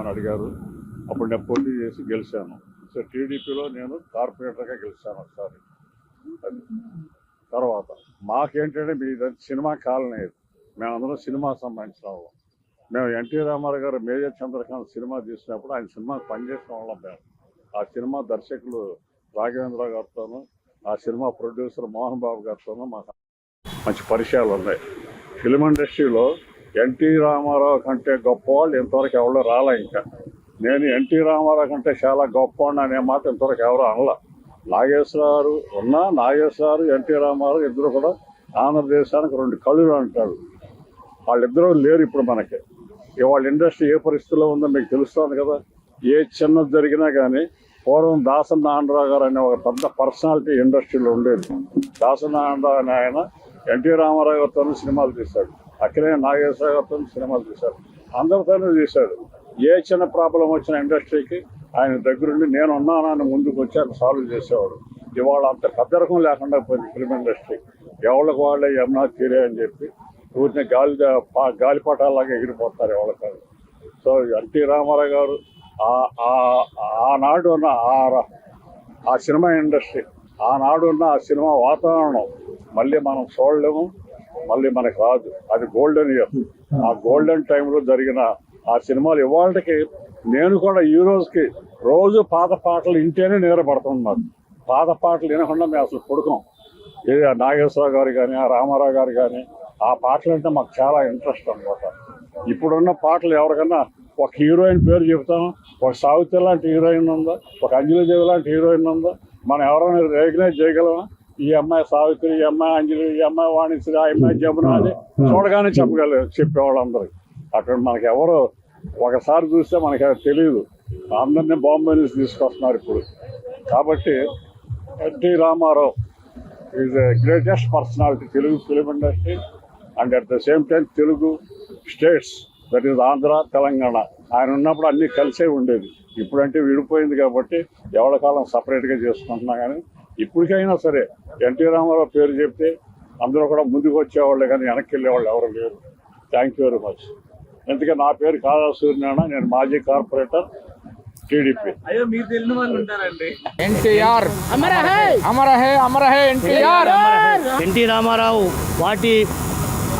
అని అడిగారు. అప్పుడు నేను పోటీ చేసి గెలిచాను. సో టీడీపీలో నేను కార్పొరేటర్గా గెలిచాను ఒకసారి. అది తర్వాత మాకేంటంటే మీ సినిమా కాలనీ, మేమందరం సినిమా సంబంధించిన వాళ్ళం. మేము ఎన్టీ రామారావు గారు మేజర్ చంద్రకాంత్ సినిమా తీసినప్పుడు ఆయన సినిమా పనిచేసిన వాళ్ళం మేము. ఆ సినిమా దర్శకులు రాఘవేంద్ర గారితోనూ, ఆ సినిమా ప్రొడ్యూసర్ మోహన్ బాబు గారితోనూ మాకు మంచి పరిచయాలు ఉన్నాయి. ఫిల్మ్ ఇండస్ట్రీలో ఎన్టీ రామారావు కంటే గొప్పవాళ్ళు ఇంతవరకు ఎవరో రాలా. ఇంకా నేను ఎన్టీ రామారావు కంటే చాలా గొప్పవాడిని అనే మాట ఇంతవరకు ఎవరో అనలా. నాగేశ్వరరావు ఉన్నా, నాగేశ్వరరావు ఎన్టీ రామారావు ఇద్దరు కూడా ఆంధ్రదేశానికి రెండు కళ్ళు అంటారు. వాళ్ళిద్దరూ లేరు ఇప్పుడు మనకి. ఇవాళ ఇండస్ట్రీ ఏ పరిస్థితిలో ఉందో మీకు తెలుస్తుంది కదా. ఏ చిన్నది జరిగినా కానీ పూర్వం దాసనారాయణరావు గారు అనే ఒక పెద్ద పర్సనాలిటీ ఇండస్ట్రీలో ఉండేది. దాసనారాయణరావు అనే ఆయన ఎన్టీ రామారావు గారితో సినిమాలు తీశాడు, అక్కడే నాగేశ్వర గారితో సినిమాలు తీశాడు, అందరితోనూ తీశాడు. ఏ చిన్న ప్రాబ్లం వచ్చిన ఇండస్ట్రీకి ఆయన దగ్గరుండి నేను ఉన్నానని ముందుకు వచ్చి ఆయన సాల్వ్ చేసేవాడు. ఇవాళ అంత పెద్ద రకం లేకుండా పోయింది ఫిల్మ్ ఇండస్ట్రీ. ఎవరికి వాళ్ళే ఏమన్నా తీరే అని చెప్పి ఊరిని గాలిపటాలాగా ఎగిరిపోతారు ఎవరికి. సో ఎన్టీ రామారావు గారు ఆనాడు ఉన్న ఆ సినిమా ఇండస్ట్రీ, ఆనాడు ఉన్న ఆ సినిమా వాతావరణం మళ్ళీ మనం చూడలేము, మళ్ళీ మనకు రాదు. అది గోల్డెన్ ఇయర్. ఆ గోల్డెన్ టైంలో జరిగిన ఆ సినిమాలు ఇవాళకి నేను కూడా ఈ రోజుకి రోజు పాత పాటలు ఇంటేనే నిద్రపడుతున్నాను. పాత పాటలు వినకుండా మేము అసలు పడుకోం. ఏ నాగేశ్వరరావు గారు కానీ, ఆ రామారావు గారు కానీ, ఆ పాటలు అంటే మాకు చాలా ఇంట్రెస్ట్ అనమాట. ఇప్పుడున్న పాటలు ఎవరికన్నా ఒక హీరోయిన్ పేరు చెప్తాం, ఒక సావిత్రి లాంటి హీరోయిన్ ఉందా, ఒక అంజలిదేవి లాంటి హీరోయిన్ ఉందా, మనం ఎవరైనా రికగ్నైజ్ చేయగలమా? ఈ అమ్మాయి సావిత్రి, ఈ అమ్మాయి అంజలి, ఈ అమ్మాయి వాణిశ్రీ, ఆ అమ్మాయి జమున అని చూడగానే చెప్పేవాళ్ళు అందరికి. అక్కడ మనకి ఎవరు ఒకసారి చూస్తే మనకి తెలియదు. అందరినీ బాంబే నుంచి తీసుకొస్తున్నారు ఇప్పుడు. కాబట్టి NT Rama Rao is the greatest personality Telugu film industry and at the same time Telugu states, that is Andhra, Telangana. ఆయన ఉన్నప్పుడు అన్నీ కలిసే ఉండేది. ఇప్పుడంటే విడిపోయింది కాబట్టి ఎవరి కాలం సపరేట్గా చేసుకుంటున్నా. కానీ ఇప్పటికైనా సరే ఎన్టీ రామారావు పేరు చెప్తే అందరూ కూడా ముందుకు వచ్చేవాళ్ళు, కానీ వెనక్కి వెళ్ళేవాళ్ళు ఎవరు లేరు. Thank you very much. ఎందుకంటే నా పేరు కాదా సూర్యనారాయణ, నేను మాజీ corporator TDP. NT Ramarao party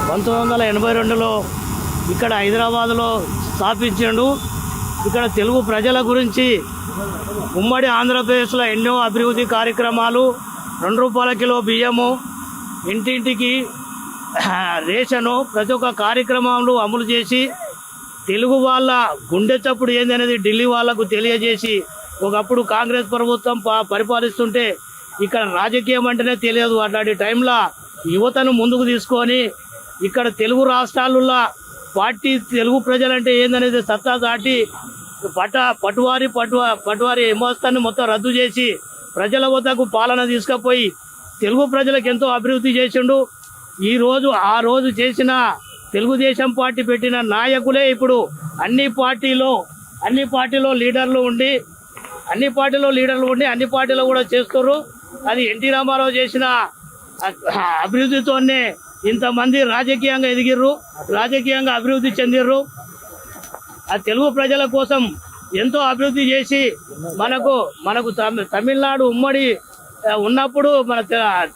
1982లో ఇక్కడ హైదరాబాద్లో స్థాపించాడు. ఇక్కడ తెలుగు ప్రజల గురించి ఉమ్మడి ఆంధ్రప్రదేశ్లో ఎన్నో అభివృద్ధి కార్యక్రమాలు, 2 రూపాయల కిలో బియ్యము, ఇంటింటికి రేషను, ప్రతి ఒక్క కార్యక్రమాలు అమలు చేసి తెలుగు వాళ్ళ గుండె చప్పుడు ఏందనేది ఢిల్లీ వాళ్లకు తెలియజేసి, ఒకప్పుడు కాంగ్రెస్ ప్రభుత్వం పరిపాలిస్తుంటే ఇక్కడ రాజకీయం అంటేనే తెలియదు. అట్లాంటి టైంలో యువతను ముందుకు తీసుకొని ఇక్కడ తెలుగు రాష్ట్రాలలో పార్టీ తెలుగు ప్రజలంటే ఏందనేది సత్తా చాటి పటువారి వ్యవస్థను మొత్తం రద్దు చేసి ప్రజల వద్దకు పాలన తీసుకుపోయి తెలుగు ప్రజలకు ఎంతో అభివృద్ధి చేసిండు. ఆ రోజు చేసిన తెలుగుదేశం పార్టీ పెట్టిన నాయకులే ఇప్పుడు అన్ని పార్టీలో లీడర్లు ఉండి అన్ని పార్టీలో కూడా చేస్తున్నారు. అది ఎన్టీ రామారావు చేసిన అభివృద్ధితోనే ఇంతమంది రాజకీయంగా ఎదిగిర్రు, రాజకీయంగా అభివృద్ధి చెందిర్రు. ఆ తెలుగు ప్రజల కోసం ఎంతో అభివృద్ధి చేసి మనకు తమిళనాడు ఉమ్మడి ఉన్నప్పుడు మన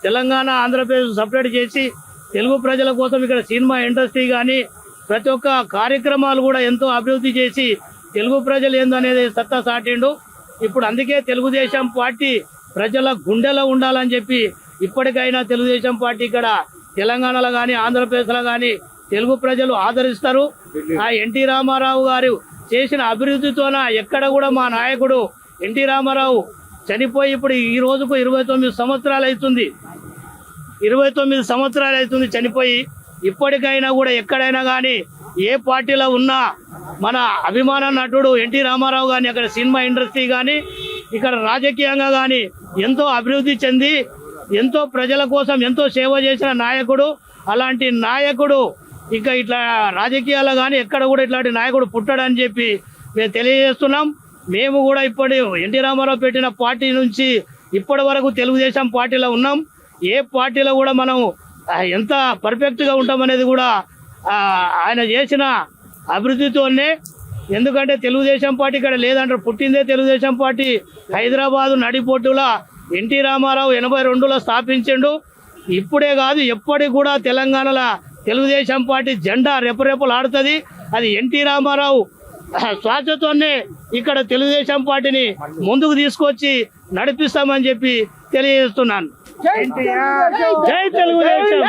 తెలంగాణ, ఆంధ్రప్రదేశ్ సపరేట్ చేసి తెలుగు ప్రజల కోసం ఇక్కడ సినిమా ఇండస్ట్రీ కానీ ప్రతి ఒక్క కార్యక్రమాలు కూడా ఎంతో అభివృద్ధి చేసి తెలుగు ప్రజలు ఏందనేది సత్తా సాటిండు. ఇప్పుడు అందుకే తెలుగుదేశం పార్టీ ప్రజల గుండెలో ఉండాలని చెప్పి ఇప్పటికైనా తెలుగుదేశం పార్టీ ఇక్కడ తెలంగాణలో కానీ ఆంధ్రప్రదేశ్లో కానీ తెలుగు ప్రజలు ఆదరిస్తారు. ఆ ఎన్టీ రామారావు గారు చేసిన అభివృద్ధితోన ఎక్కడ కూడా మా నాయకుడు ఎన్టీ రామారావు చనిపోయి ఇప్పుడు ఈ రోజుకు 29 సంవత్సరాలు అవుతుంది. 29 సంవత్సరాలు అవుతుంది చనిపోయి. ఇప్పటికైనా కూడా ఎక్కడైనా కానీ ఏ పార్టీలో ఉన్నా మన అభిమాన నటుడు ఎన్టీ రామారావు కానీ అక్కడ సినిమా ఇండస్ట్రీ కానీ ఇక్కడ రాజకీయంగా కానీ ఎంతో అభివృద్ధి చెంది ఎంతో ప్రజల కోసం ఎంతో సేవ చేసిన నాయకుడు. అలాంటి నాయకుడు ఇంకా ఇట్లా రాజకీయాల్లో కానీ ఎక్కడ కూడా ఇట్లాంటి నాయకుడు పుట్టాడని చెప్పి మేము తెలియజేస్తున్నాం. మేము కూడా ఇప్పుడు ఎన్టీ రామారావు పెట్టిన పార్టీ నుంచి ఇప్పటి వరకు తెలుగుదేశం పార్టీలో ఉన్నాం. ఏ పార్టీలో కూడా మనం ఎంత పర్ఫెక్ట్గా ఉంటామనేది కూడా ఆయన చేసిన అభివృద్ధితోనే ఎందుకంటే తెలుగుదేశం పార్టీ ఇక్కడ లేదంటారు. పుట్టిందే తెలుగుదేశం పార్టీ. హైదరాబాదు నడిపోటుల ఎన్టీ రామారావు 82లో స్థాపించిండు. ఇప్పుడే కాదు ఎప్పటికి కూడా తెలంగాణలో తెలుగుదేశం పార్టీ జెండా రెపరెపలాడుతుంది. అది ఎన్టీ రామారావు శ్వాసతోనే ఇక్కడ తెలుగుదేశం పార్టీని ముందుకు తీసుకొచ్చి నడిపిస్తామని చెప్పి తెలియజేస్తున్నాను. జై తెలుగుదేశం.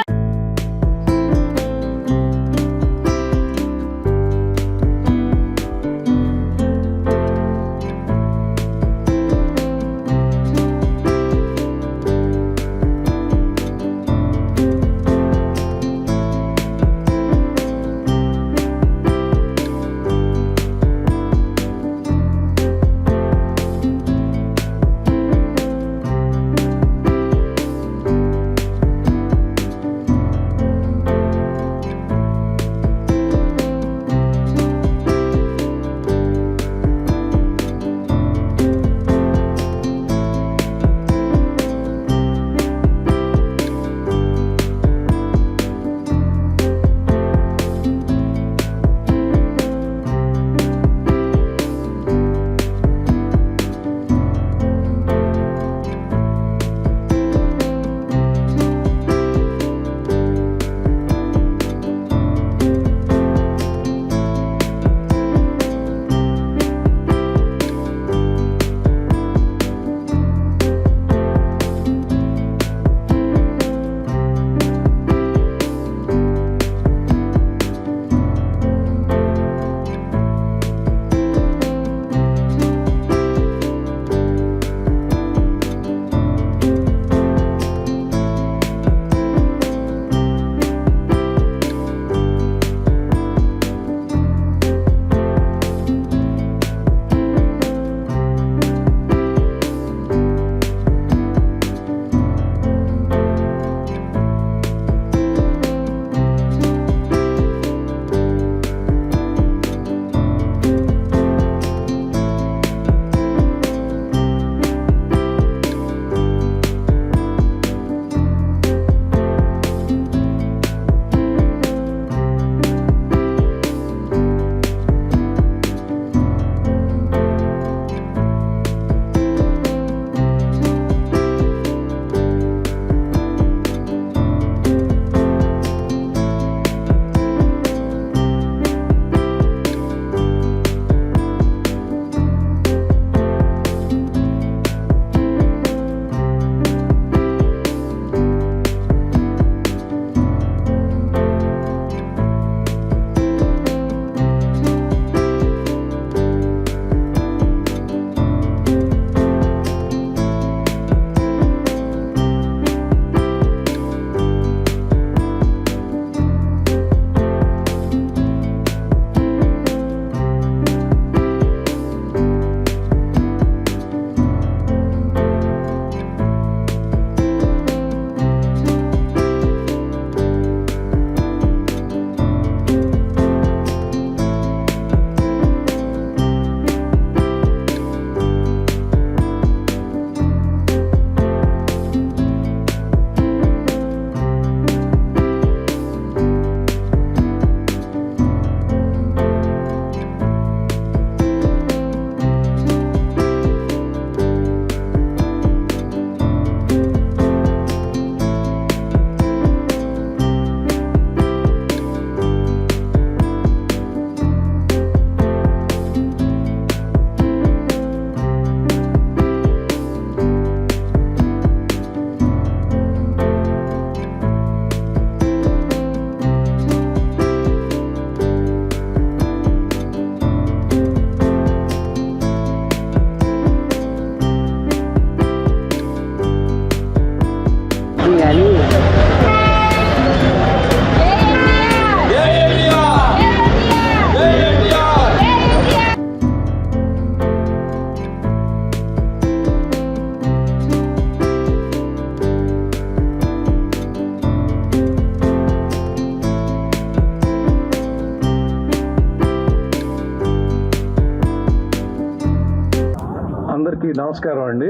అందరికీ నమస్కారం అండి.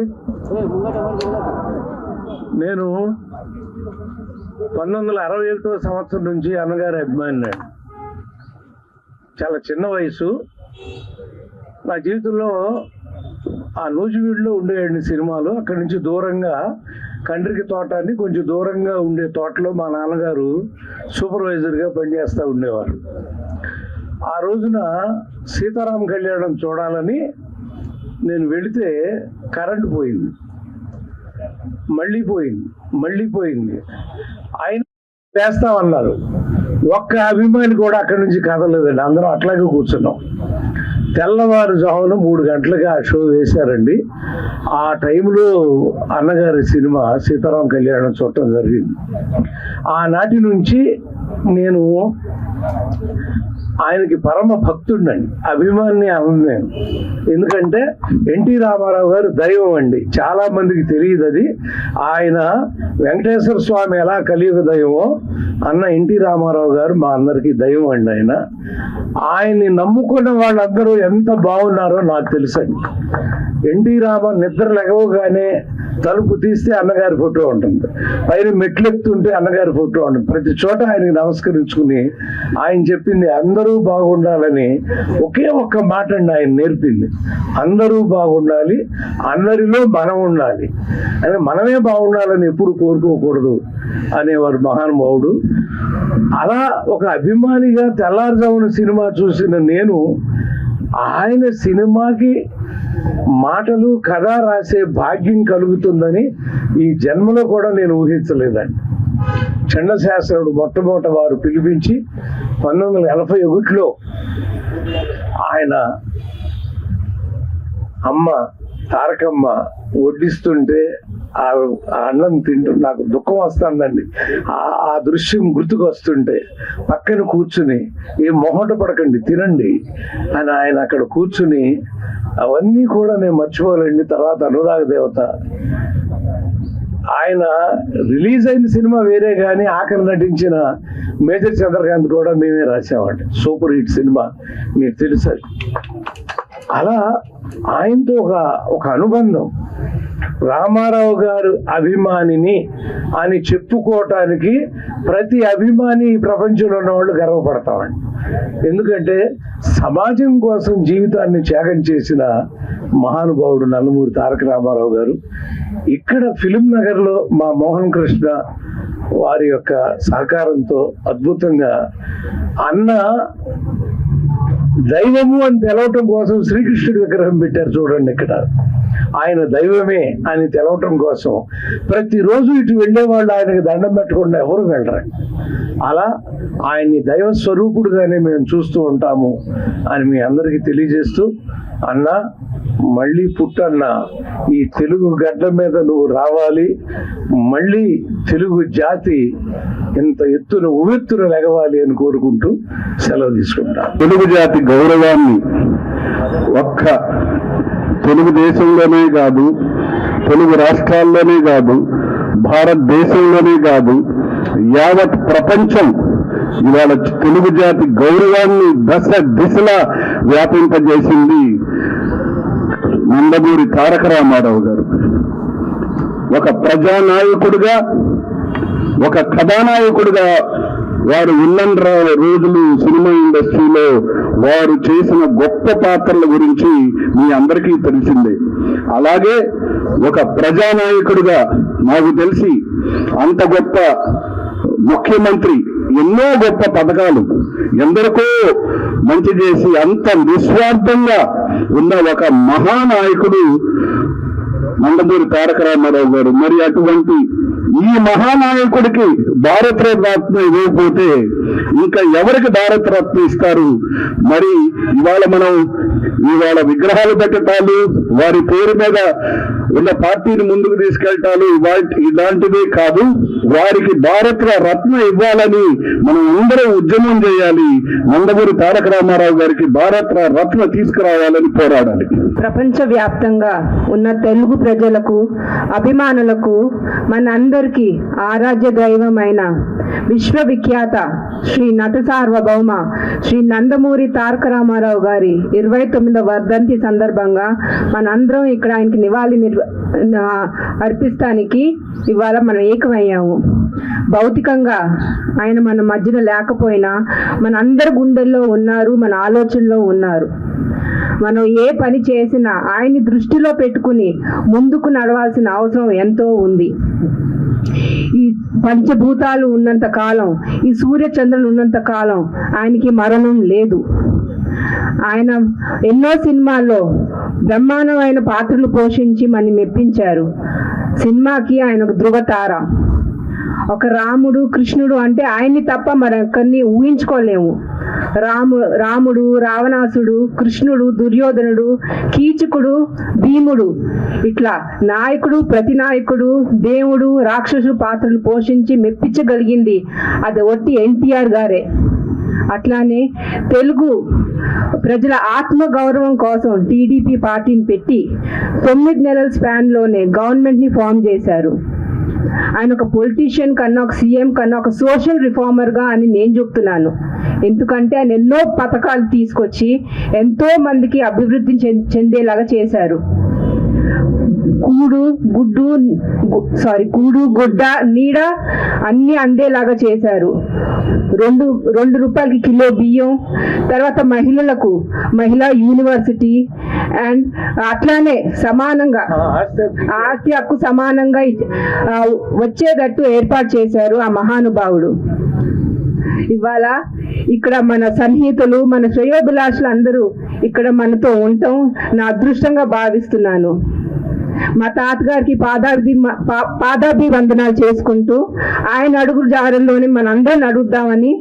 నేను 1961 సంవత్సరం నుంచి అన్నగారి అభిమాని. చాలా చిన్న వయసు, నా జీవితంలో ఆ నూజివీడులో ఉండేయండి సినిమాలు. అక్కడి నుంచి దూరంగా కండ్రికి తోట అని కొంచెం దూరంగా ఉండే తోటలో మా నాన్నగారు సూపర్వైజర్గా పనిచేస్తూ ఉండేవారు. ఆ రోజున సీతారామ కళ్యాణం చూడాలని నేను వెళితే కరెంటు పోయింది, మళ్ళీ పోయింది. ఆయన వేస్తామన్నారు. ఒక్క అభిమాని కూడా అక్కడి నుంచి కదలేదండి. అందరం అట్లాగే కూర్చున్నాం. తెల్లవారుజామున 3 గంటలకి ఆ షో వేశారండి. ఆ టైంలో అన్నగారి సినిమా సీతారామ కళ్యాణం చూడటం జరిగింది. ఆనాటి నుంచి నేను ఆయనకి పరమ భక్తుడినండి, అభిమాని అన్నది నేను. ఎందుకంటే ఎన్టీ రామారావు గారు దైవం అండి. చాలా మందికి తెలియదు అది. ఆయన వెంకటేశ్వర స్వామి ఎలా కలియుగ దైవమో అన్న ఎన్టీ రామారావు గారు మా అందరికీ దైవం అండి. ఆయన్ని నమ్ముకున్న వాళ్ళందరూ ఎంత బాగున్నారో నాకు తెలుసండి. ఎన్టీ నిద్ర లెగవగానే తలుపు తీస్తే అన్నగారి ఫోటో ఉంటుంది, పైన మెట్లెత్తుంటే అన్నగారి ఫోటో ఉంటుంది. ప్రతి చోట ఆయనకి నమస్కరించుకుని ఆయన చెప్పింది అందరూ బాగుండాలని ఒకే ఒక్క మాట అండి ఆయన నేర్పింది. అందరూ బాగుండాలి, అందరిలో మనం ఉండాలి, అంటే మనమే బాగుండాలని ఎప్పుడు కోరుకోకూడదు అనేవారు మహానుభావుడు. అలా ఒక అభిమానిగా తెల్లారుజామున సినిమా చూసిన నేను ఆయన సినిమాకి మాటలు కథ రాసే భాగ్యం కలుగుతుందని ఈ జన్మలో కూడా నేను ఊహించలేదండి. చండశాస్త్రుడు మొట్టమొదట వారు పిలిపించి 1981లో ఆయన అమ్మ తారకమ్మ వడ్డిస్తుంటే ఆ అన్నం తింటూ నాకు దుఃఖం వస్తుందండి. ఆ దృశ్యం గుర్తుకు వస్తుంటే పక్కన కూర్చుని ఏ మొహట పడకండి తినండి అని ఆయన అక్కడ కూర్చుని అవన్నీ కూడా నేను మర్చిపోలేండి. తర్వాత అనురాగ దేవత ఆయన రిలీజ్ అయిన సినిమా వేరే కానీ ఆఖరి నటించిన మేజర్ చంద్రకాంత్ కూడా మేమే రాసామండి. సూపర్ హిట్ సినిమా మీకు తెలుసు. అలా ఆయనతో ఒక అనుబంధం. రామారావు గారు అభిమానిని అని చెప్పుకోవటానికి ప్రతి అభిమాని ఈ ప్రపంచంలో ఉన్నవాళ్ళు గర్వపడతామండి. ఎందుకంటే సమాజం కోసం జీవితాన్ని త్యాగం చేసిన మహానుభావుడు నందమూరి తారక రామారావు గారు. ఇక్కడ ఫిలిం నగర్లో మా మోహన్ కృష్ణ వారి యొక్క సహకారంతో అద్భుతంగా అన్న దైవము అని తెలవటం కోసం శ్రీకృష్ణుడి విగ్రహం పెట్టారు చూడండి. ఇక్కడ ఆయన దైవమే అని తెలవటం కోసం ప్రతిరోజు ఇటు వెళ్ళే వాళ్ళు ఆయనకి దండం పెట్టకుండా ఎవరు వెళ్ళరు. అలా ఆయన్ని దైవ స్వరూపుడుగానే మేము చూస్తూ ఉంటాము అని మీ అందరికీ తెలియజేస్తూ, అన్న మళ్ళీ పుట్టన్న ఈ తెలుగు గడ్డ మీద నువ్వు రావాలి, మళ్ళీ తెలుగు జాతి ఇంత ఎత్తున ఉవెత్తున లెగవాలి అని కోరుకుంటూ సెలవు తీసుకుంటా. తెలుగు జాతి గౌరవాన్ని ఒక్క తెలుగుదేశంలోనే కాదు, తెలుగు రాష్ట్రాల్లోనే కాదు, భారతదేశంలోనే కాదు, యావత్ ప్రపంచం ఇవాళ తెలుగు జాతి గౌరవాన్ని దశ దిశలా వ్యాపింపజేసింది నందమూరి తారక రామారావు గారు. ఒక ప్రజానాయకుడిగా, ఒక కథానాయకుడిగా వారు ఉన్న రోజులు సినిమా ఇండస్ట్రీలో వారు చేసిన గొప్ప పాత్రల గురించి మీ అందరికీ తెలిసిందే. అలాగే ఒక ప్రజానాయకుడిగా నాకు తెలిసి అంత గొప్ప ముఖ్యమంత్రి, ఎన్నో గొప్ప పథకాలు, ఎందరికో మంచి చేసి అంత నిస్వార్థంగా ఉన్న ఒక మహానాయకుడు నందమూరి తారక రామారావు గారు. మరి అటువంటి ఈ మహానాయకుడికి భారతరత్న ఇవ్వకపోతే ఇంకా ఎవరికి భారతరత్న ఇస్తారు? మరి ఇవాళ విగ్రహాలు పెట్టటాలు, వారి పేరు మీద ఉన్న పార్టీని ముందుకు తీసుకెళ్తాలు ఇలాంటివే కాదు, వారికి భారతరత్న ఇవ్వాలని మనం అందరం ఉద్యమం చేయాలి. నందమూరి తారక రామారావు గారికి భారతరత్న తీసుకురావాలని పోరాడాలి. ప్రపంచ వ్యాప్తంగా ఉన్న తెలుగు ప్రజలకు, అభిమానులకు, మనందరికీ ఆరాధ్య దైవమైన విశ్వవిఖ్యాత శ్రీ నట సార్వభౌమ శ్రీ నందమూరి తారక రామారావు గారి 29వ వర్ధంతి సందర్భంగా మనందరం ఇక్కడ ఆయనకి నివాళి అర్పిస్తానికి ఇవాళ మనం ఏకమయ్యాము. భౌతికంగా ఆయన మన మధ్యలో లేకపోయినా మన అందరి గుండెల్లో ఉన్నారు, మన ఆలోచనలో ఉన్నారు. మనం ఏ పని చేసినా ఆయన్ని దృష్టిలో పెట్టుకుని ముందుకు నడవాల్సిన అవసరం ఎంతో ఉంది. ఈ పంచభూతాలు ఉన్నంత కాలం, ఈ సూర్యచంద్రులు ఉన్నంత కాలం ఆయనకి మరణం లేదు. ఆయన ఎన్నో సినిమాల్లో బ్రహ్మాండమైన పాత్రలు పోషించి మనని మెప్పించారు. సినిమాకి ఆయన ఒక ధృవతార. ఒక రాముడు, కృష్ణుడు అంటే ఆయన్ని తప్ప మరొకరిని ఊహించుకోలేము. రాముడు, రావణాసుడు, కృష్ణుడు, దుర్యోధనుడు, కీచకుడు, భీముడు, ఇట్లా నాయకుడు, ప్రతినాయకుడు, దేవుడు, రాక్షసుడు పాత్రలు పోషించి మెప్పించగలిగింది అది ఒట్టి ఎన్టీఆర్ గారే. అట్లానే తెలుగు ప్రజల ఆత్మ గౌరవం కోసం టీడీపీ పార్టీని పెట్టి 9 నెలల స్పాన్లోనే గవర్నమెంట్ని ఫామ్ చేశారు. ఆయన ఒక పొలిటీషియన్ కన్నా, ఒక సీఎం కన్నా, ఒక సోషల్ రిఫార్మర్గా అని నేను చెప్తున్నాను. ఎందుకంటే ఆయన ఎన్నో పథకాలు తీసుకొచ్చి ఎంతో మందికి అభివృద్ధి చెందేలాగా చేశారు. కూడు, గుడ్డ, నీడ అన్ని అందేలాగా చేశారు. 2 రూపాయలకి కిలో బియ్యం, తర్వాత మహిళా యూనివర్సిటీ, అండ్ అట్లానే సమానంగా ఆస్తి హక్కు సమానంగా వచ్చేటట్టు ఏర్పాటు చేశారు ఆ మహానుభావుడు. ఇవాళ ఇక్కడ మన సన్నిహితులు, మన శ్రేయోభిలాషులు అందరూ ఇక్కడ మనతో ఉండటం నా అదృష్టంగా భావిస్తున్నాను. మా తాతగారికి పాదాభివందనాలు చేసుకుంటూ ఆయన అడుగు జాడల్లోనే మనందరం అడుగుదామని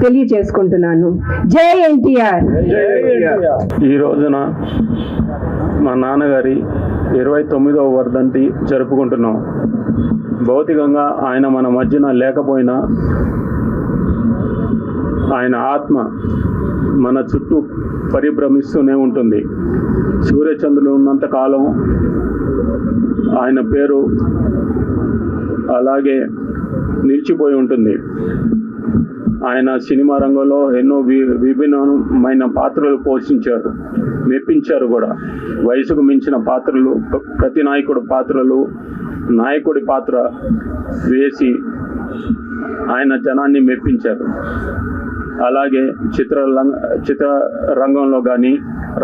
తెలియచేసుకుంటున్నాను. జై ఎన్టీఆర్. ఈ రోజున మా నాన్నగారి 29వ వర్ధంతి జరుపుకుంటున్నాం. భౌతికంగా ఆయన మన మధ్యన లేకపోయినా ఆయన ఆత్మ మన చుట్టూ పరిభ్రమిస్తూనే ఉంటుంది. సూర్యచంద్రులు ఉన్నంత కాలం ఆయన పేరు అలాగే నిలిచిపోయి ఉంటుంది. ఆయన సినిమా రంగంలో ఎన్నో విభిన్నమైన పాత్రలు పోషించారు, మెప్పించారు కూడా. వయసుకు మించిన పాత్రలు, ప్రతి నాయకుడు పాత్రలు, నాయకుడి పాత్ర వేసి ఆయన జనాన్ని మెప్పించారు. అలాగే చిత్ర రంగంలో కానీ,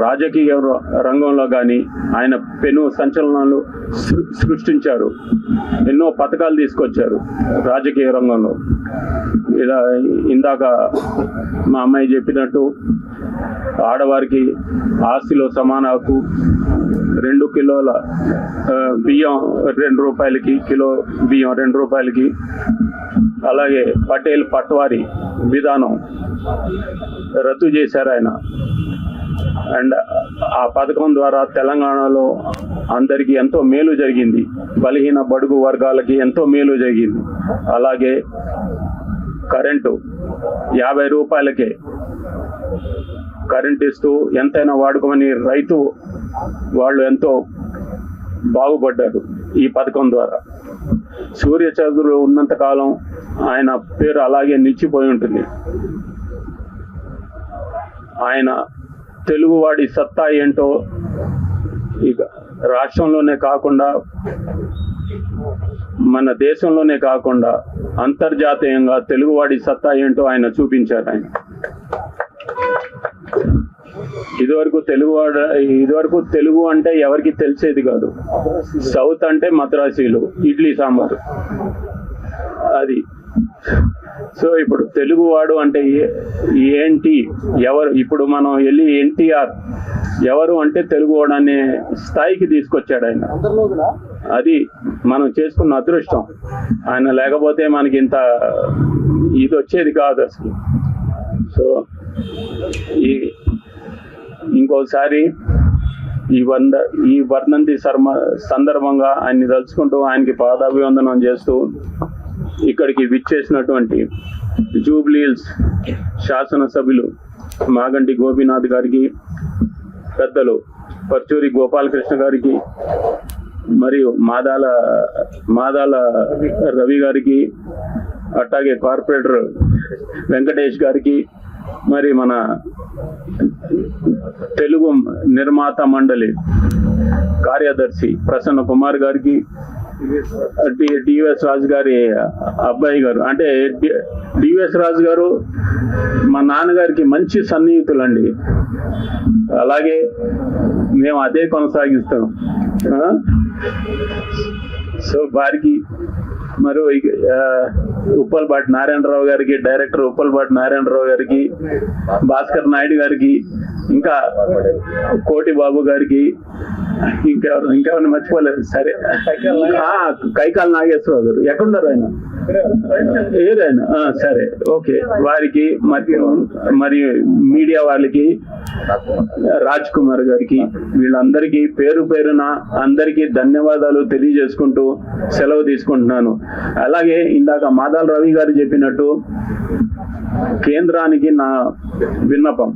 రాజకీయ రంగంలో కానీ ఆయన పెను సంచలనాలు సృష్టించారు. ఎన్నో పథకాలు తీసుకొచ్చారు రాజకీయ రంగంలో. ఇలా ఇందాక మా అమ్మాయి చెప్పినట్టు ఆడవారికి ఆస్తిలో సమాన హక్కు, 2 కిలోల బియ్యం 2 రూపాయలకి, కిలో బియ్యం 2 రూపాయలకి. అలాగే పటేల్ పట్వారీ విధానం రద్దు చేశారు ఆయన. అండ్ ఆ పథకం ద్వారా తెలంగాణలో అందరికీ ఎంతో మేలు జరిగింది. బలహీన బడుగు వర్గాలకి ఎంతో మేలు జరిగింది. అలాగే కరెంటు 50 రూపాయలకే కరెంట్ ఇస్తూ ఎంతైనా వాడుకోమని రైతు వాళ్ళు ఎంతో బాగుపడ్డారు ఈ పథకం ద్వారా. సూర్యచంద్రులు ఉన్నంత కాలం ఆయన పేరు అలాగే నిలిచిపోయి ఉంటుంది. ఆయన తెలుగువాడి సత్తా ఏంటో ఇక రాష్ట్రంలోనే కాకుండా, మన దేశంలోనే కాకుండా అంతర్జాతీయంగా తెలుగువాడి సత్తా ఏంటో ఆయన చూపించారు. ఆయన ఇదివరకు తెలుగు అంటే ఎవరికి తెలిసేది కాదు. సౌత్ అంటే మద్రాసీలు, ఇడ్లీ సాంబారు అది. సో ఇప్పుడు తెలుగువాడు అంటే ఏంటి, ఎవరు? ఇప్పుడు మనం వెళ్ళి ఎన్టీఆర్ ఎవరు అంటే తెలుగువాడు అనే స్థాయికి తీసుకొచ్చాడు ఆయన. అది మనం చేసుకున్న అదృష్టం. ఆయన లేకపోతే మనకి ఇంత ఇది వచ్చేది కాదు అసలు. సో ఇంకోసారి ఈ వర్ధంతి సందర్భంగా ఆయన్ని తలుచుకుంటూ ఆయనకి పాదాభివందనం చేస్తూ ఇక్కడికి విచ్చేసినటువంటి జూబ్లీ హిల్స్ శాసనసభ్యులు మాగంటి గోపీనాథ్ గారికి, పెద్దలు పర్చూరి గోపాలకృష్ణ గారికి, మరియు మాదాల రవి గారికి, అట్లాగే కార్పొరేటర్ వెంకటేష్ గారికి, మరి మన తెలుగు నిర్మాత మండలి కార్యదర్శి ప్రసన్న కుమార్ గారికి, డివిఎస్ రాజు గారి అబ్బాయి గారు, అంటే డివిఎస్ రాజు గారు మా నాన్నగారికి మంచి సన్నిహితులండి. అలాగే మేము అదే కొనసాగిస్తాం. సో వారికి మరి ఉప్పల్పాటి నారాయణరావు గారికి, డైరెక్టర్ ఉప్పల్పాటి నారాయణరావు గారికి, భాస్కర్ నాయుడు గారికి, ఇంకా కోటి బాబు గారికి, ఇంకెవరిని మర్చిపోలేదు. సరే, కైకాల నాగేశ్వరరావు గారు ఎక్కడున్నారు ఆయన? ఏదైనా సరే, ఓకే. వారికి మరి మీడియా వాళ్ళకి, రాజ్ కుమార్ గారికి, వీళ్ళందరికీ పేరు పేరున అందరికీ ధన్యవాదాలు తెలియజేసుకుంటూ సెలవు తీసుకుంటున్నాను. అలాగే ఇందాక మాదాల రవి గారు చెప్పినట్టు కేంద్రానికి నా విన్నపం,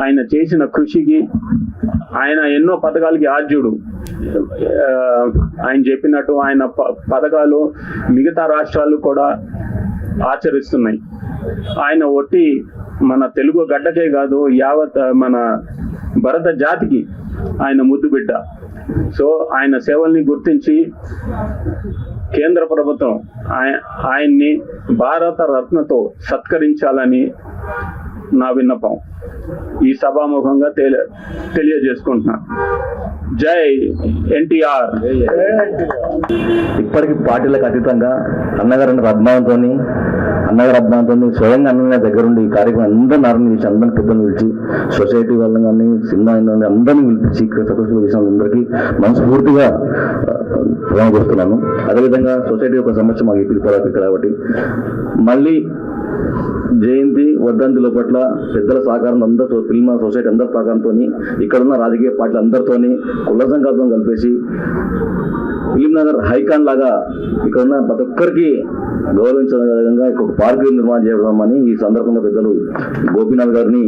ఆయన చేసిన కృషికి, ఆయన ఎన్నో పథకాలకి ఆద్యుడు. ఆయన చెప్పినట్టు ఆయన పథకాలు మిగతా రాష్ట్రాలు కూడా ఆచరిస్తున్నాయి. ఆయన ఒట్టి మన తెలుగు గడ్డకే కాదు, యావత్ మన భరత జాతికి ఆయన ముద్దు బిడ్డ. సో ఆయన సేవల్ని గుర్తించి కేంద్ర ప్రభుత్వం ఆయన్ని భారత రత్నతో సత్కరించాలని నా విన్నపం ఈ సభాముఖంగా తెలియజేసుకుంటున్నాను. జై ఎన్టీఆర్. ఇప్పటికి పార్టీలకు అతీతంగా అన్నగారి అభిమానంతో స్వయంగా అన్న దగ్గరుండి ఈ కార్యక్రమం అందరిని ఆరంభం చేసి, అందరిని పెద్దలు పిలిచి, సొసైటీ వాళ్ళని కానీ, సినిమా అందరినీ పిలిపించి సక్సెస్ఫుల్ చేసిన అందరికీ మనస్ఫూర్తిగా ప్రేమకొస్తున్నాను. అదేవిధంగా సొసైటీ ఒక సమస్య మాకు పిలిపారు కాబట్టి మళ్ళీ జయంతి వర్ధంతి లోపట్ల పెద్దల సహకారం అందరూ, ఫిల్మ్ సొసైటీ అందరి సహకారంతో, ఇక్కడున్న రాజకీయ పార్టీలు అందరితోని కుల సంఘాలతో కలిపేసి ఫిలిం నగర్ హైకాన్ లాగా ఇక్కడున్న ప్రతి ఒక్కరికి గౌరవించే విధంగా ఒక పార్క్ నిర్మాణం చేయడమని ఈ సందర్భంగా పెద్దలు గోపీనాథ్ గారిని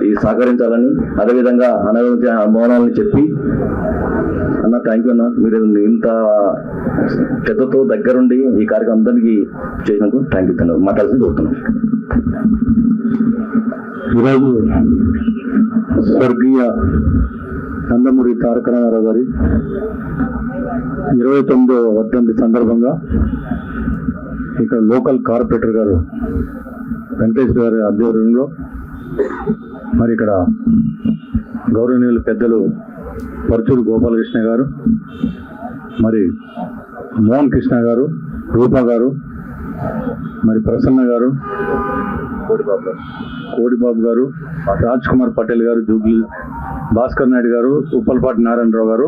ఈ సహకరించాలని, అదేవిధంగా అనుభవించే మౌనాలని చెప్పి, అన్న థ్యాంక్ యూ అన్న, మీరు ఇంత పెద్దతో దగ్గరుండి ఈ కార్యక్రమం అందరికీ చేసినందుకు థ్యాంక్ యూ అన్న, మాట్లాడాల్సి కోరుతున్నాం. ఈరోజు స్వర్గీయ నందమూరి తారక రామారావు గారి 29వ వర్ధంతి సందర్భంగా ఇక్కడ లోకల్ కార్పొరేటర్ గారు వెంకటేశ్వర గారి ఆధ్వర్యంలో మరి ఇక్కడ గౌరవనీయులు పెద్దలు పరుచూరు గోపాలకృష్ణ గారు, మరి మోహన్ కృష్ణ గారు, రూపా గారు, మరి ప్రసన్న గారు, కోడిబాబు గారు, రాజ్ కుమార్ పటేల్ గారు, జూబ్లీ భాస్కర్ నాయుడు గారు, ఉప్పల్పాటి నారాయణరావు గారు,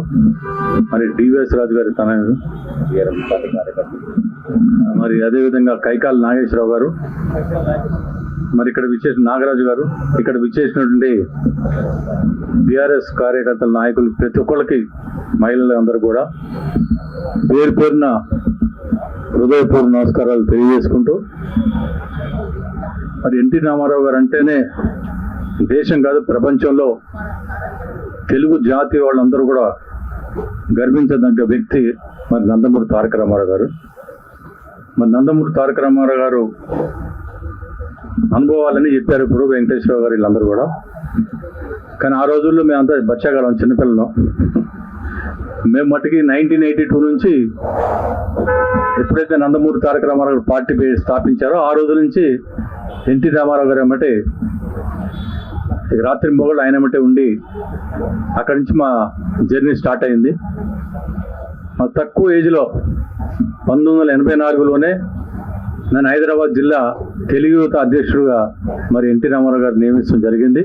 మరి డివిఎస్ రాజు గారి తనయుడు, మరి అదేవిధంగా కైకాల నాగేశ్వరరావు గారు, మరి ఇక్కడ విచ్చేసిన నాగరాజు గారు, ఇక్కడ విచ్చేసినటువంటి బీఆర్ఎస్ కార్యకర్తల నాయకులు ప్రతి ఒక్కళ్ళకి, మహిళలు అందరూ కూడా పేరు పేరున హృదయపూర్వ నమస్కారాలు తెలియజేసుకుంటూ, మరి ఎన్టీ రామారావు గారు అంటేనే దేశం కాదు ప్రపంచంలో తెలుగు జాతి వాళ్ళందరూ కూడా గర్వించదగ్గ వ్యక్తి మరి నందమూరి తారక రామారావు గారు. మరి నందమూరి తారక రామారావు గారు అనుభవాలని చెప్పారు ఇప్పుడు వెంకటేశ్వర గారు వీళ్ళందరూ కూడా. కానీ ఆ రోజుల్లో మేమంతా బచ్చాగాళ్ళం, చిన్నపిల్లలం. మేము మట్టుకి 1982 నుంచి ఎప్పుడైతే నందమూరి తారక రామారావు గారు పార్టీ స్థాపించారో ఆ రోజు నుంచి ఎన్టీ రామారావు గారు ఏమంటే రాత్రి మొగళ్ళు ఆయన ఏమంటే ఉండి అక్కడి నుంచి మా జర్నీ స్టార్ట్ అయింది. మా తక్కువ ఏజ్లో 1984లోనే నేను హైదరాబాద్ జిల్లా తెలుగు యువత అధ్యక్షుడుగా మరి ఎన్టీ రామారావు గారు నియమించడం జరిగింది.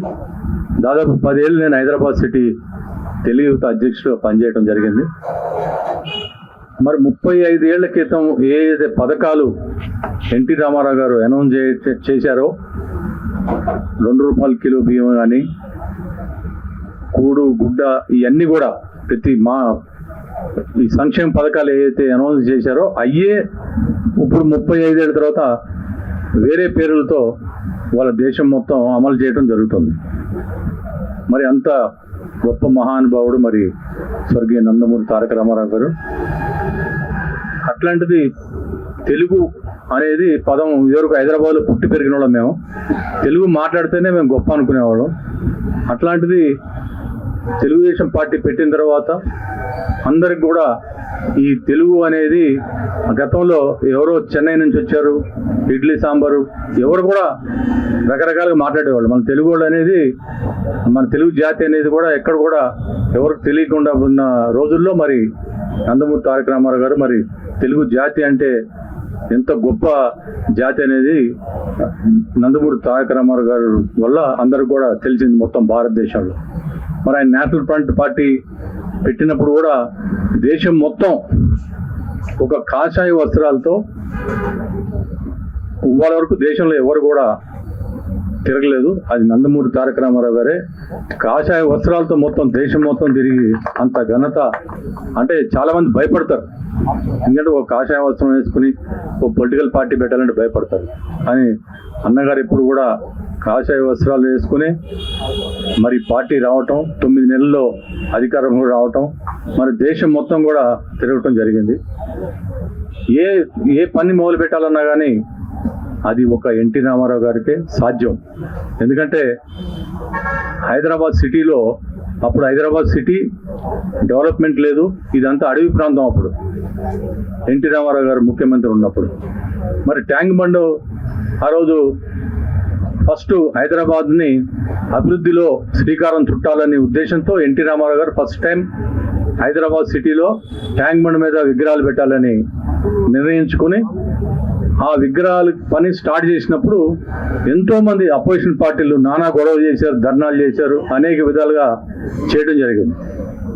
దాదాపు 10 ఏళ్ళు నేను హైదరాబాద్ సిటీ తెలుగు యువత అధ్యక్షుడుగా పనిచేయడం జరిగింది. మరి 35 ఏళ్ల క్రితం ఏదైతే పథకాలు ఎన్టీ రామారావు గారు అనౌన్స్ చేశారో, 2 రూపాయల కిలో బియ్యం కానీ, కూడు గుడ్డ, ఇవన్నీ కూడా ప్రతి ఈ సంక్షేమ పథకాలు ఏదైతే అనౌన్స్ చేశారో అయ్యే ఇప్పుడు 35 ఏళ్ళ తర్వాత వేరే పేర్లతో వాళ్ళ దేశం మొత్తం అమలు చేయడం జరుగుతుంది. మరి అంత గొప్ప మహానుభావుడు మరి స్వర్గీయ నందమూరి తారక రామారావు గారు. అట్లాంటిది తెలుగు అనేది పదం ఇదివరకు హైదరాబాద్లో పుట్టి పెరిగిన వాళ్ళం మేము, తెలుగు మాట్లాడితేనే మేము గొప్ప అనుకునేవాళ్ళం. అట్లాంటిది తెలుగుదేశం పార్టీ పెట్టిన తర్వాత అందరికి కూడా ఈ తెలుగు అనేది గతంలో ఎవరో చెన్నై నుంచి వచ్చారు, ఇడ్లీ సాంబారు ఎవరు కూడా రకరకాలుగా మాట్లాడేవాళ్ళు. మన తెలుగు వాళ్ళు అనేది, మన తెలుగు జాతి అనేది కూడా ఎక్కడ కూడా ఎవరికి తెలియకుండా ఉన్న రోజుల్లో మరి నందమూరి తారక రామారావు గారు మరి తెలుగు జాతి అంటే ఎంత గొప్ప జాతి అనేది నందమూరి తారక రామారావు గారు వల్ల అందరూ కూడా తెలిసింది మొత్తం భారతదేశంలో. మరి ఆయన నేషనల్ ఫ్రంట్ పార్టీ పెట్టినప్పుడు కూడా దేశం మొత్తం ఒక కాషాయ వస్త్రాలతో ఇవాళ వరకు దేశంలో ఎవరు కూడా తిరగలేదు. అది నందమూరి తారక రామారావు గారే కాషాయ వస్త్రాలతో మొత్తం దేశం మొత్తం తిరిగి అంత ఘనత. అంటే చాలా మంది భయపడతారు, ఎందుకంటే ఒక కాషాయ వస్త్రం వేసుకుని ఒక పొలిటికల్ పార్టీ పెట్టాలంటే భయపడతారు. కానీ అన్నగారు ఎప్పుడు కూడా కాషాయ వస్త్రాలు వేసుకుని మరి పార్టీ రావటం, 9 నెలల్లో అధికారంలో రావటం, మరి దేశం మొత్తం కూడా తిరగటం జరిగింది. ఏ పని మొదలు పెట్టాలన్నా కానీ అది ఒక ఎన్టీ రామారావు గారికే సాధ్యం. ఎందుకంటే హైదరాబాద్ సిటీలో అప్పుడు హైదరాబాద్ సిటీ డెవలప్మెంట్ లేదు, ఇదంతా అడవి ప్రాంతం. అప్పుడు ఎన్టీ రామారావు గారు ముఖ్యమంత్రి ఉన్నప్పుడు మరి ట్యాంక్ బండ్ ఆ రోజు ఫస్ట్ హైదరాబాద్ని అభివృద్ధిలో శ్రీకారం చుట్టాలనే ఉద్దేశంతో ఎన్టీ రామారావు గారు ఫస్ట్ టైం హైదరాబాద్ సిటీలో ట్యాంక్ బండ్ మీద విగ్రహాలు పెట్టాలని నిర్ణయించుకుని ఆ విగ్రహాలు పని స్టార్ట్ చేసినప్పుడు ఎంతో మంది అపోజిషన్ పార్టీలు నానా గొడవ చేశారు, ధర్నాలు చేశారు, అనేక విధాలుగా చేయడం జరిగింది.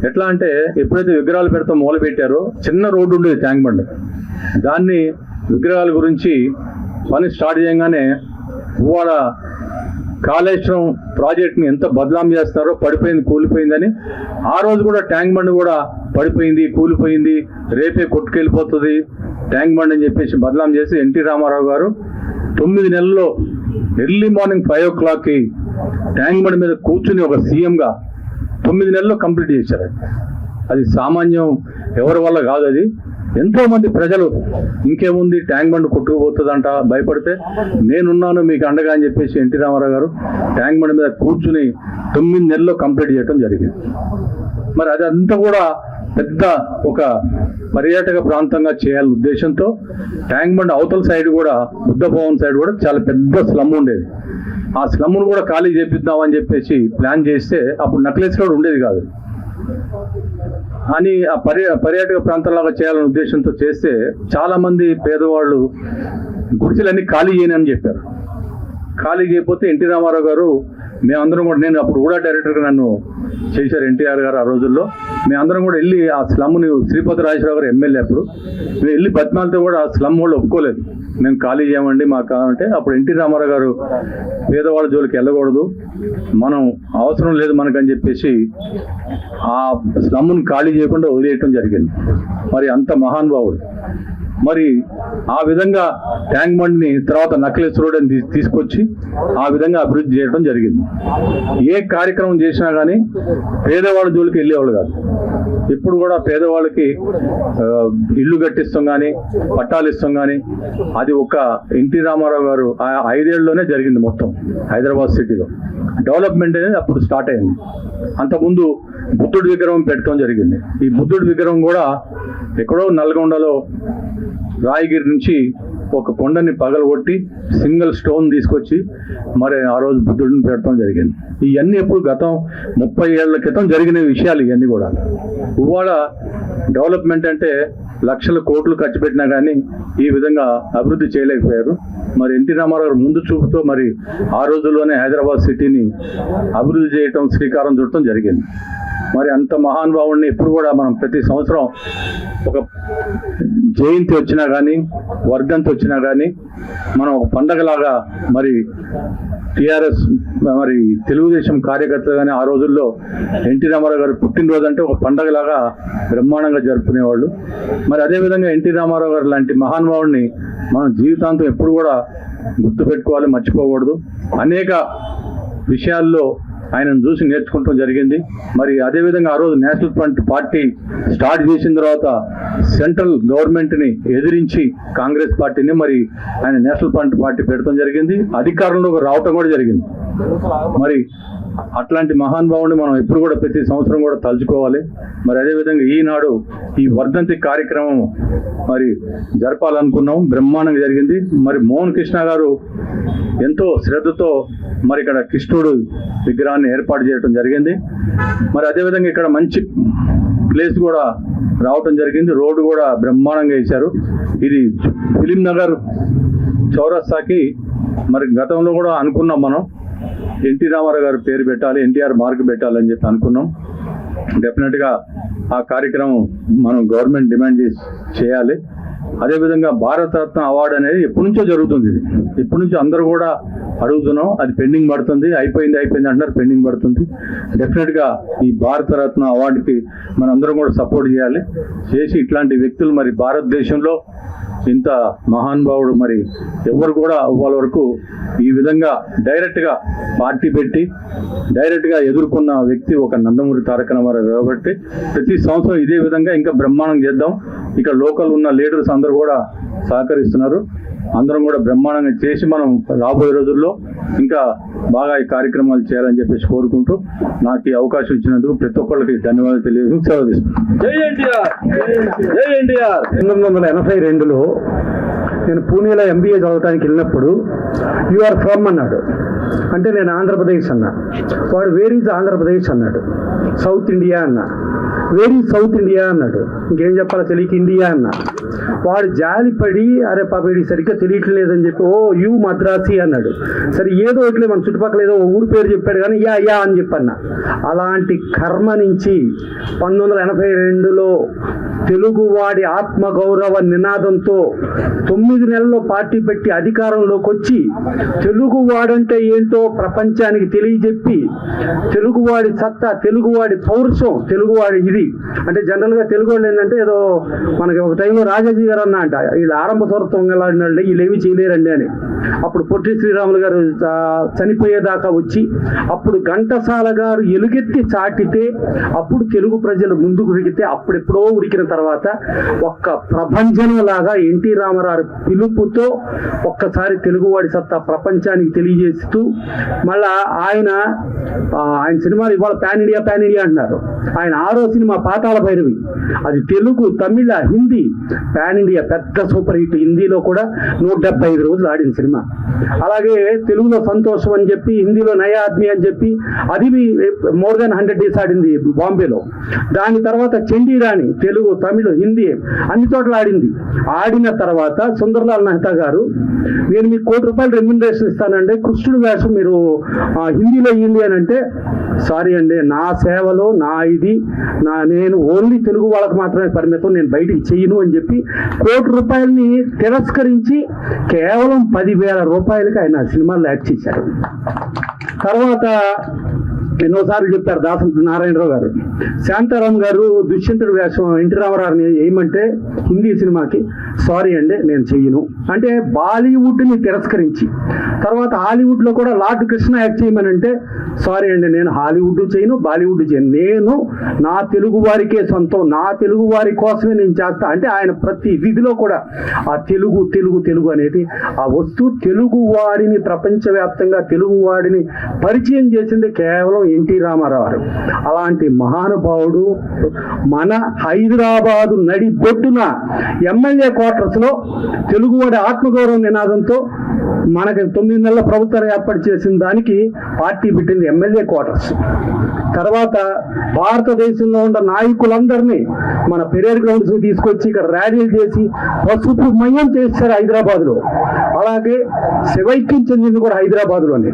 ఎట్లా అంటే ఎప్పుడైతే విగ్రహాలు పెడతాం మొదలు పెట్టారో చిన్న రోడ్డు ఉండేది ట్యాంక్ బండ్, దాన్ని విగ్రహాల గురించి పని స్టార్ట్ చేయగానే ఇవాళ కాళేశ్వరం ప్రాజెక్ట్ని ఎంత బదనాం చేస్తారో, పడిపోయింది కూలిపోయిందని. ఆ రోజు కూడా ట్యాంక్ బండ్ కూడా పడిపోయింది, కూలిపోయింది, రేపే కొట్టుకెళ్ళిపోతుంది ట్యాంక్ బండ్ అని చెప్పేసి బదనాం చేసి ఎన్టీ రామారావు గారు 9 నెలల్లో ఎర్లీ మార్నింగ్ 5 o'clockకి ట్యాంక్ బండ్ మీద కూర్చుని ఒక సీఎంగా 9 నెలల్లో కంప్లీట్ చేశారు. అది సామాన్యం ఎవరి వల్ల కాదు. అది ఎంతో మంది ప్రజలు ఇంకేముంది ట్యాంక్ బండ్ కొట్టుకుపోతుందంట భయపడితే నేనున్నాను మీకు అండగా అని చెప్పేసి ఎన్టీ రామారావు గారు ట్యాంక్ బండ్ మీద కూర్చుని 9 నెలల్లో కంప్లీట్ చేయడం జరిగింది. మరి అదంతా కూడా పెద్ద ఒక పర్యాటక ప్రాంతంగా చేయాలనే ఉద్దేశంతో ట్యాంక్ బండ్ అవతల సైడ్ కూడా బుద్ధ భవన్ సైడ్ కూడా చాలా పెద్ద స్లమ్ ఉండేది. ఆ స్లమ్ను కూడా ఖాళీ చేపిద్దామని చెప్పేసి ప్లాన్ చేస్తే అప్పుడు నక్లెస్ రోడ్ ఉండేది కాదు అని ఆ పర్యాటక ప్రాంతంలాగా చేయాలనే ఉద్దేశంతో చేస్తే చాలా మంది పేదవాళ్ళు గుడిసెలన్నీ ఖాళీ చేయనని చెప్పారు. ఖాళీ చేయకపోతే ఎన్టీ రామారావు గారు మేమందరం కూడా, నేను అప్పుడు కూడా డైరెక్టర్గా నన్ను చేశారు ఎన్టీఆర్ గారు ఆ రోజుల్లో, మేమందరం కూడా వెళ్ళి ఆ స్లమ్ని, శ్రీపతి రాజేశ్వరరావు గారు ఎమ్మెల్యే అప్పుడు, మేము వెళ్ళి బతిమాలతో కూడా ఆ స్లమ్ వాళ్ళు ఒప్పుకోలేదు, మేము ఖాళీ చేయమండి మాకు కావాలంటే. అప్పుడు ఎన్టీ రామారావు గారు పేదవాళ్ళ జోలికి వెళ్ళకూడదు, మనం అవసరం లేదు మనకని చెప్పేసి ఆ స్లమ్ను ఖాళీ చేయకుండా వదిలేయటం జరిగింది. మరి అంత మహానుభావుడు. మరి ఆ విధంగా ట్యాంక్ బండ్ని తర్వాత నక్లెస్ రోడ్ అని తీసుకొచ్చి ఆ విధంగా అభివృద్ధి చేయడం జరిగింది. ఏ కార్యక్రమం చేసినా కానీ పేదవాళ్ళ జోలికి వెళ్ళేవాళ్ళు కాదు. ఇప్పుడు కూడా పేదవాళ్ళకి ఇల్లు కట్టిస్తాం కానీ పట్టాలు ఇస్తాం కానీ అది ఒక ఎన్టీ రామారావు గారు ఆ 5 ఏళ్లలోనే జరిగింది. మొత్తం హైదరాబాద్ సిటీలో డెవలప్మెంట్ అనేది అప్పుడు స్టార్ట్ అయింది. అంతకుముందు బుద్ధుడి విగ్రహం పెట్టడం జరిగింది. ఈ బుద్ధుడి విగ్రహం కూడా ఎక్కడో నల్గొండలో రాయగిరి నుంచి ఒక కొండని పగలగొట్టి సింగిల్ స్టోన్ తీసుకొచ్చి మరి ఆ రోజు బుద్ధుడిని పెట్టడం జరిగింది. ఇవన్నీ ఎప్పుడు గతం 30 ఏళ్ల క్రితం జరిగిన విషయాలు ఇవన్నీ కూడా. ఇవాళ డెవలప్మెంట్ అంటే లక్షల కోట్లు ఖర్చు పెట్టినా కానీ ఈ విధంగా అభివృద్ధి చేయలేకపోయారు. మరి ఎన్టీ రామారావు ముందు చూపుతో మరి ఆ రోజుల్లోనే హైదరాబాద్ సిటీని అభివృద్ధి చేయటం, శ్రీకారం చుట్టడం జరిగింది. మరి అంత మహానుభావుడిని ఎప్పుడు కూడా మనం ప్రతి సంవత్సరం ఒక జయంతి వచ్చినా కానీ వర్ధంతి వచ్చినా కానీ మనం ఒక పండగలాగా మరి టిఆర్ఎస్ మరి తెలుగుదేశం కార్యకర్తలు కానీ ఆ రోజుల్లో ఎన్టీ రామారావు గారు పుట్టినరోజు అంటే ఒక పండగలాగా బ్రహ్మాండంగా జరుపుకునేవాళ్ళు. మరి అదేవిధంగా ఎన్టీ రామారావు గారు లాంటి మహానుభావుడిని మనం జీవితాంతం ఎప్పుడు కూడా గుర్తుపెట్టుకోవాలి, మర్చిపోకూడదు. అనేక విషయాల్లో ఆయనను చూసి నేర్చుకుంటాం జరిగింది. మరి అదేవిధంగా ఆ రోజు నేషనల్ ఫ్రంట్ పార్టీ స్టార్ట్ చేసిన తర్వాత సెంట్రల్ గవర్నమెంట్ని ఎదిరించి కాంగ్రెస్ పార్టీని మరి ఆయన నేషనల్ ఫ్రంట్ పార్టీ పెడతాం జరిగింది. అధికారంలోకి రావటం కూడా జరిగింది. మరి అట్లాంటి మహానుభావుని మనం ఎప్పుడు కూడా ప్రతి సంవత్సరం కూడా తలుచుకోవాలి. మరి అదేవిధంగా ఈనాడు ఈ వర్ధంతి కార్యక్రమం మరి జరపాలనుకున్నాం, బ్రహ్మాండంగా జరిగింది. మరి మోహన్ కృష్ణ గారు ఎంతో శ్రద్ధతో మరి ఇక్కడ కృష్ణుడు విగ్రహాన్ని ఏర్పాటు చేయడం జరిగింది. మరి అదేవిధంగా ఇక్కడ మంచి ప్లేస్ కూడా రావటం జరిగింది, రోడ్డు కూడా బ్రహ్మాండంగా వేశారు. ఇది ఫిలిం నగర్ చౌరస్తాకి మరి గతంలో కూడా అనుకున్నాం మనం ఎన్టీ రామారావు గారు పేరు పెట్టాలి, ఎన్టీఆర్ మార్క్ పెట్టాలని చెప్పి అనుకున్నాం. డెఫినెట్గా ఆ కార్యక్రమం మనం గవర్నమెంట్ డిమాండ్ చేయాలి. అదేవిధంగా భారతరత్న అవార్డు అనేది ఎప్పటి నుంచో జరుగుతుంది. ఇది ఎప్పటి నుంచో అందరూ కూడా అడుగుతున్నాం, అది పెండింగ్ పడుతుంది. అయిపోయింది అంటున్నారు, పెండింగ్ పడుతుంది. డెఫినెట్గా ఈ భారతరత్న అవార్డుకి మనం అందరం కూడా సపోర్ట్ చేసి ఇట్లాంటి వ్యక్తులు మరి భారతదేశంలో ఇంత మహానుభావుడు మరి ఎవరు కూడా వాళ్ళ వరకు ఈ విధంగా డైరెక్ట్గా పార్టీ పెట్టి డైరెక్ట్గా ఎదుర్కొన్న వ్యక్తి ఒక నందమూరి తారక రామారావు కాబట్టి ప్రతి సంవత్సరం ఇదే విధంగా ఇంకా బ్రహ్మాండం చేద్దాం. ఇక్కడ లోకల్ ఉన్న లీడర్స్ అందరూ కూడా సహకరిస్తున్నారు. అందరం కూడా బ్రహ్మాండంగా చేసి మనం రాబోయే రోజుల్లో ఇంకా బాగా ఈ కార్యక్రమాలు చేయాలని చెప్పేసి కోరుకుంటూ నాకు ఈ అవకాశం ఇచ్చినందుకు ప్రతి ఒక్కరికి ధన్యవాదాలు తెలియజేస్తూ సెలవు తీసుకుంటాను. జై ఎన్టీఆర్, జై ఎన్టీఆర్. 1982లో నేను పూణేలో MBA చదవడానికి వెళ్ళినప్పుడు యు ఆర్ ఫ్రమ్ అన్నాడు. అంటే నేను ఆంధ్రప్రదేశ్ అన్నా. వాడు వేర్ ఈజ్ ఆంధ్రప్రదేశ్ అన్నాడు. సౌత్ ఇండియా అన్నా. వేర్ ఈజ్ సౌత్ ఇండియా అన్నాడు. ఇంకేం చెప్పాలో తెలియక ఇండియా అన్నా. వాడు జాలిపడి అరే పాప వీడికి సరిగ్గా తెలియట్లేదని చెప్పి ఓ యూ మద్రాసి అన్నాడు. సరే ఏదో ఒకటి మన చుట్టుపక్కల ఏదో ఊరు పేరు చెప్పాడు కానీ యా అని చెప్పన్నా. అలాంటి కర్మ నుంచి 1982లో తెలుగువాడి ఆత్మగౌరవ నినాదంతో 9 నెలల్లో పార్టీ పెట్టి అధికారంలోకి వచ్చి తెలుగువాడంటే ఏంటో ప్రపంచానికి తెలియజెప్పి తెలుగువాడి సత్తా, తెలుగువాడి పౌరుషం, తెలుగువాడి ఇది అంటే జనరల్గా తెలుగు వాళ్ళు ఏంటంటే ఏదో మనకి ఒక టైంలో రాజాజీ గారు అన్న అంట వీళ్ళు ఆరంభ స్వరత్వం వెళ్ళాడినాడు వీళ్ళు ఏమి చేయలేరండి అని. అప్పుడు పొట్టి శ్రీరాములు గారు చనిపోయేదాకా వచ్చి అప్పుడు ఘంటసాల గారు ఎలుగెత్తి చాటితే అప్పుడు తెలుగు ప్రజలు ముందుకు ఉరికితే అప్పుడెప్పుడో ఉరికిన తర్వాత ఒక్క ప్రభంజనం లాగా ఎన్టీ రామారావు పిలుపుతో ఒక్కసారి తెలుగువాడి సత్తా ప్రపంచానికి తెలియజేస్తూ మళ్ళా ఆయన సినిమాలు ఇవాళ పాన్ ఇండియా అంటున్నారు. ఆయన 6వ సినిమా పాతాళ భైరవి అది తెలుగు, తమిళ, హిందీ పాన్ ఇండియా పెద్ద సూపర్ హిట్. హిందీలో కూడా 175 రోజులు ఆడిన సినిమా. అలాగే తెలుగులో సంతోషం అని చెప్పి, హిందీలో నయా ఆద్మీ అని చెప్పి అది మోర్ దాన్ 100 డేస్ ఆడింది బాంబేలో. దాని తర్వాత చండీరాణి తెలుగు, తమిళ, హిందీ అన్ని చోట్ల ఆడింది. ఆడిన తర్వాత సుందర్లాల్ మెహతా గారు నేను మీకు ₹1,00,00,000 రెమ్యునరేషన్ ఇస్తానండి, కృష్ణుడు వేషం మీరు హిందీలో ఇయ్యండి అని అంటే సారీ అండి నా సేవలో నేను ఓన్లీ తెలుగు వాళ్ళకు మాత్రమే పరిమితం, నేను బయటికి చెయ్యను అని చెప్పి ₹1,00,00,000 తిరస్కరించి కేవలం ₹10,000 ఆయన సినిమాల్లో యాక్ట్ చేశారు. తర్వాత ఎన్నోసార్లు చెప్పారు దాసరి నారాయణరావు గారు. శాంతారాం గారు దుష్యంతుడి వేషం ఎన్టీ రామారావుని వేయమంటే హిందీ సినిమాకి సారీ అండి నేను చెయ్యను అంటే బాలీవుడ్ని తిరస్కరించి, తర్వాత హాలీవుడ్లో కూడా లార్డ్ కృష్ణ యాక్ట్ చేయమనంటే సారీ అండి నేను హాలీవుడ్ చేయను, బాలీవుడ్ చేయను, నేను నా తెలుగు వారికే సొంతం, నా తెలుగు వారి కోసమే నేను చేస్తా అంటే ఆయన ప్రతి విధిలో కూడా ఆ తెలుగు తెలుగు తెలుగు అనేది ఆ వస్తువు తెలుగు వాడిని ప్రపంచవ్యాప్తంగా తెలుగు వాడిని పరిచయం చేసింది కేవలం ఎన్టీ రామారావు. అలాంటి మహానుభావుడు మన హైదరాబాదు నడిబొట్టున ఎమ్మెల్యే క్వార్టర్స్ లో తెలుగువాడి ఆత్మగౌరవ నినాదంతో మనకి 9 నెలల ప్రభుత్వాన్ని ఏర్పాటు చేసిన దానికి పార్టీ పెట్టింది ఎమ్మెల్యే క్వార్టర్స్. తర్వాత భారతదేశంలో ఉన్న నాయకులందరినీ మన పెరేడ్ గ్రౌండ్స్ తీసుకొచ్చి ఇక్కడ ర్యాలీలు చేసి పసుపు మయం చేశారు హైదరాబాద్లో. అలాగే శివైక్యం చెందింది కూడా హైదరాబాద్లోనే.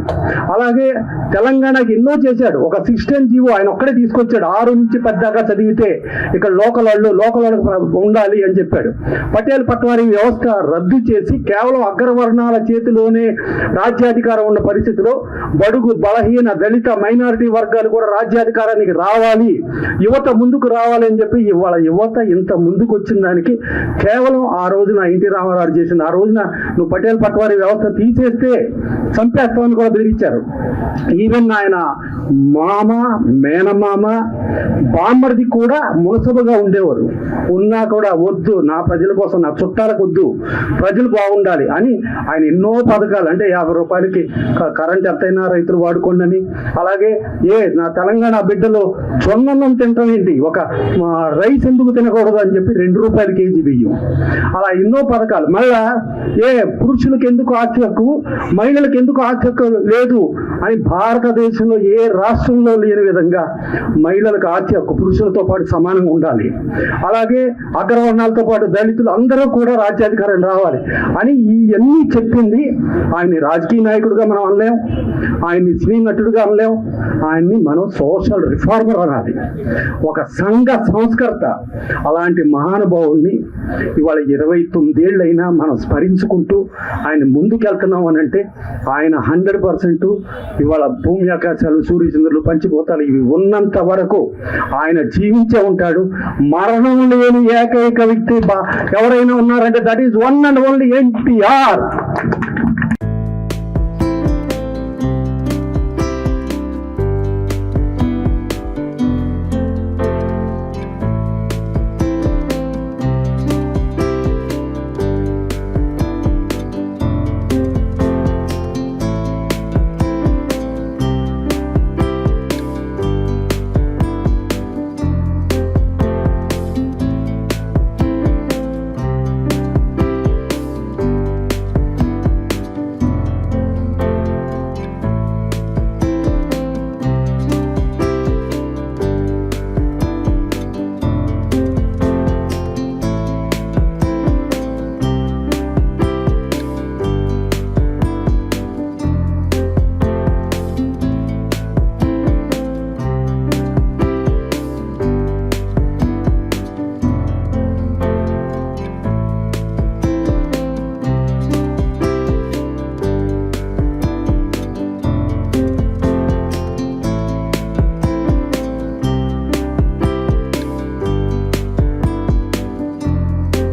అలాగే తెలంగాణకి ఎన్నో చేశాడు. ఒక 16 జీవో ఆయన ఒక్కడే తీసుకొచ్చాడు. 6 నుంచి 10 దాకా చదివితే ఇక్కడ లోకల్ వాళ్ళకు ఉండాలి అని చెప్పాడు. పటేల్ పట్వారీ వ్యవస్థ రద్దు చేసి కేవలం అగ్రవర్ణాల చేతిలోనే రాజ్యాధికారం ఉన్న పరిస్థితిలో బడుగు బలహీన దళిత మైనారిటీ వర్గాలు కూడా రాజ్యాధికారానికి రావాలి, యువత ముందుకు రావాలి అని చెప్పి ఇవాళ యువత ఇంత ముందుకు వచ్చిన దానికి కేవలం ఆ రోజున ఎన్టీ రామారావు చేసింది. ఆ రోజున నువ్వు పటేల్ పట్వారీ వ్యవస్థ తీసేస్తే చంపేస్తామని కూడా బెదిరించారు. ఈవెన్ ఆయన మామ, మేనమామ, బామ్మడిది కూడా మునసబుగా ఉండేవారు. ఉన్నా కూడా వద్దు, నా ప్రజల కోసం, నా చుట్టాలకు వద్దు, ప్రజలు బాగుండాలి అని ఆయన ఎన్నో పథకాలు, అంటే 50 రూపాయలకి కరెంట్ ఎంతైనా రైతులు వాడుకోండి అని, అలాగే నా తెలంగాణ బిడ్డలు జొన్నన్నం తింటాం ఏంటి, ఒక రైస్ ఎందుకు తినకూడదు అని చెప్పి 2 రూపాయల కేజీ బియ్యం, అలా ఎన్నో పథకాలు. మళ్ళా పురుషులకు ఎందుకు ఆస్తి హక్కు, మహిళలకు ఎందుకు ఆస్తి హక్కు లేదు అని భారతదేశంలో ఏ రాష్ట్రంలో లేని విధంగా మహిళలకు ఆస్తి హక్కు పురుషులతో పాటు సమానంగా ఉండాలి. అలాగే అగ్రవర్ణాలతో పాటు దళితులు అందరూ కూడా రాజ్యాధికారం రావాలి అని ఇవన్నీ చెప్పింది. ఆయన్ని రాజకీయ నాయకుడిగా మనం అనలేం, ఆయన్ని సినీ నటుడిగా అనలేం, ఆయన్ని మనం సోషల్ రిఫార్మర్ అనాలి, ఒక సంఘ సంస్కర్త. అలాంటి మహానుభావుల్ని ఇవాళ 29 ఏళ్ళైనా మనం స్మరించుకుంటూ ఆయన ముందుకెళ్తున్నాం అని అంటే ఆయన 100% ఇవాళ భూమి ఆకాశాలు, సూర్యచంద్రులు, పంచిపోతాలు ఇవి ఉన్నంత వరకు ఆయన జీవించే ఉంటాడు. మరణం లేని ఏకైక వ్యక్తి ఎవరైనా ఉన్నారంటే that is one and only NTR.